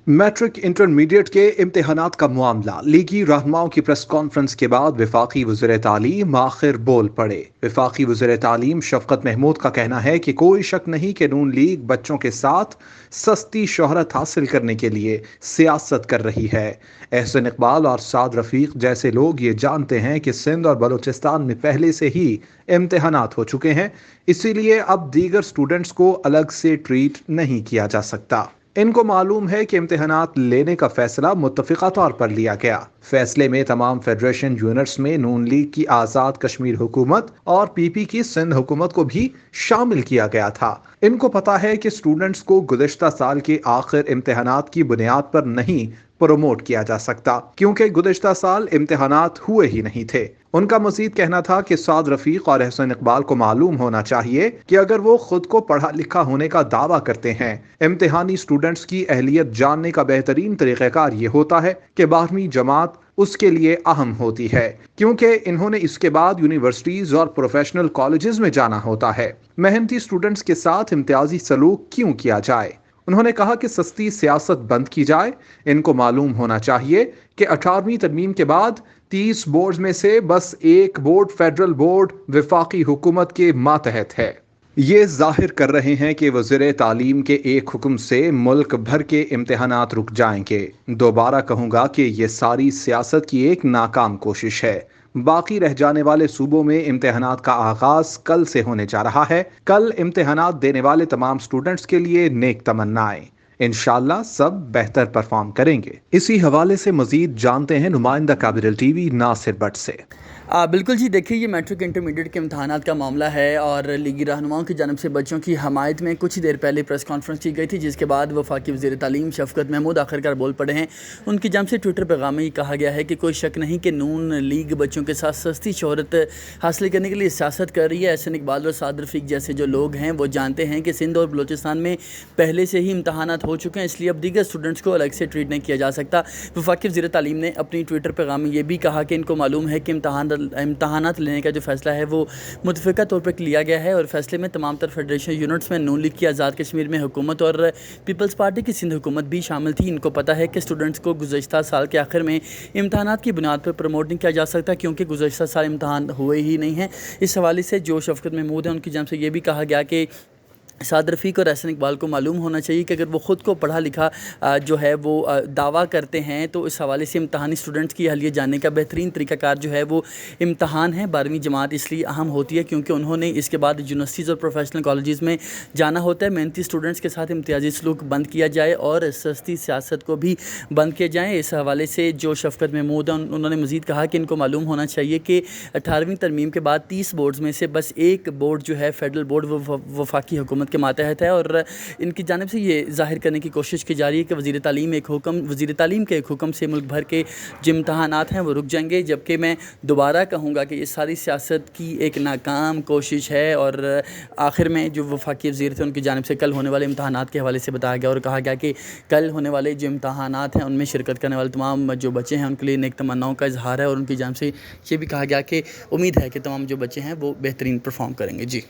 Matric intermediate के इम्तिहानात का मामला, लीगी रहनुमाओं की प्रेस कॉन्फ्रेंस के बाद वफाकी वज़ीर तालीम आखिर बोल पड़े। वफाकी वज़ीर तालीम शफकत महमूद का कहना है कि कोई शक नहीं कि नून लीग बच्चों के साथ सस्ती शोहरत हासिल करने के लिए सियासत कर रही है। एहसन इकबाल और साद रफीक जैसे लोग ये जानते हैं कि सिंध और बलूचिस्तान में पहले से ही इम्तिहानात हो चुके हैं, इसीलिए अब दीगर स्टूडेंट्स को अलग से ट्रीट नहीं किया जा सकता। इनको मालूम है कि इम्तिहानात लेने का फैसला मुत्तफ़िक़ा तौर पर लिया गया। फैसले में तमाम फेडरेशन यूनिट्स में नून लीग की आज़ाद कश्मीर हुकूमत और पीपी की सिंध हुकूमत को भी शामिल किया गया था। इनको पता है कि स्टूडेंट्स को गुज़िश्ता साल के आखिर इम्तिहानात की बुनियाद पर नहीं प्रमोट किया जा सकता, क्योंकि गुज़िश्ता साल इम्तिहानात हुए ही नहीं थे। उनका मजीद कहना था कि साद रफीक और एहसन इकबाल को मालूम होना चाहिए कि अगर वो खुद को पढ़ा लिखा होने का दावा करते हैं, इम्तिहानी स्टूडेंट्स की अहलियत जानने का बेहतरीन तरीक़ाकार ये होता है कि 12वीं जमात उसके लिए अहम होती है, क्योंकि इन्होंने इसके बाद यूनिवर्सिटीज और प्रोफेशनल कॉलेजेस में जाना होता है। मेहनती स्टूडेंट्स के साथ इम्तियाजी सलूक क्यों किया जाए? उन्होंने कहा कि सस्ती सियासत बंद की जाए। इनको मालूम होना चाहिए कि 18वीं तरमीम के बाद 30 बोर्ड में से बस एक बोर्ड फेडरल बोर्ड वफाकी हुकूमत के मातहत है। ये जाहिर कर रहे हैं कि वज़ीर तालीम के एक हुक्म से मुल्क भर के इम्तिहानात रुक जाएंगे। दोबारा कहूँगा कि ये सारी सियासत की एक नाकाम कोशिश है। बाकी रह जाने वाले सूबों में इम्तिहानात का आगाज कल से होने जा रहा है। कल इम्तिहानात देने वाले तमाम स्टूडेंट्स के लिए नेक तमन्नाएं। इंशाल्लाह सब बेहतर परफॉर्म करेंगे। इसी हवाले से मजीद जानते हैं नुमाइंदा कैपिटल टीवी नासिर भट्ट से। बिल्कुल जी, देखिए ये मैट्रिक इंटरमीडिएट के इम्तहानात का मामला है और लीगी रहनुमाओं की जानब से बच्चों की हमायत में कुछ देर पहले प्रेस कॉन्फ्रेंस की गई थी, जिसके बाद वफाकी वज़ीर तालीम शफकत महमूद आखिरकार बोल पड़े हैं। उनकी जानब से ट्विटर पैगाम में ये कहा गया है कि कोई शक नहीं कि नून लीग बच्चों के साथ सस्ती शोहरत हासिल करने के लिए सियासत कर रही है। एहसन इकबाल और साद रफीक जैसे जो लोग हैं वो जानते हैं कि सिंध और बलूचिस्तान में पहले से ही इम्तहानात हो चुके हैं, इसलिए अब दीगर स्टूडेंट्स को अलग से ट्रीट नहीं किया जा सकता। वफाकी वज़ीर तालीम ने अपनी ट्विटर पैगाम में ये भी कहा कि इनको मालूम है कि इम्तहानात लेने का जो फैसला है वो मुतफ़िक़ा तौर पर लिया गया है और फैसले में तमाम तर फेडरेशन यूनिट्स में नून लीग की आज़ाद कश्मीर में हुकूमत और पीपल्स पार्टी की सिंध हुकूमत भी शामिल थी। इनको पता है कि स्टूडेंट्स को गुज़श्ता साल के आखिर में इम्तहानात की बुनियाद पर प्रमोट नहीं किया जा सकता, क्योंकि गुज़श्ता साल इम्तहान हुए ही नहीं हैं। इस हवाले से जो शफकत महमूद हैं उनकी जानब से ये भी कहा गया कि साद रफ़ीक और एहसन इकबाल को मालूम होना चाहिए कि अगर वो ख़ुद को पढ़ा लिखा जो है वो दावा करते हैं, तो इस हवाले से इम्तहानी स्टूडेंट्स की अहलियत जानने का बेहतरीन तरीक़ाकार जो है वो इम्तहान है। 12वीं जमात इसलिए अहम होती है क्योंकि उन्होंने इसके बाद यूनिवर्सिटीज़ और प्रोफेशनल कॉलेजेस में जाना होता है। मेहनती स्टूडेंट्स के साथ इम्तियाजी सलूक बंद किया जाए और सस्ती सियासत को भी बंद किया जाए। इस हवाले से जो शफकत महमूद हैं उन्होंने मज़ीद कहा कि इनको मालूम होना चाहिए कि 18वीं तरमीम के बाद 30 बोर्ड्स में से बस एक बोर्ड जो है फेडरल बोर्ड वफाकी हुकूमत के मातहत है और इनकी जानिब से ये ज़ाहिर करने की कोशिश की जा रही है कि वज़ीर तालीम के एक हुक्म से मुल्क भर के जो इम्तहानात हैं वो रुक जाएंगे। जबकि मैं दोबारा कहूँगा कि ये सारी सियासत की एक नाकाम कोशिश है और आखिर में जो वफाकी वज़ीर थे उनकी जानिब से कल होने वाले इम्तहानात के हवाले से बताया गया और कहा गया कि कल होने वाले जो इम्तहानात हैं उनमें शिरकत करने वाले तमाम जो बच्चे हैं उनके लिए नेक तमन्नाओं का इजहार है और उनकी जानिब से ये भी कहा गया कि उम्मीद है कि तमाम जो बच्चे हैं वो बेहतरीन परफॉर्म करेंगे। जी।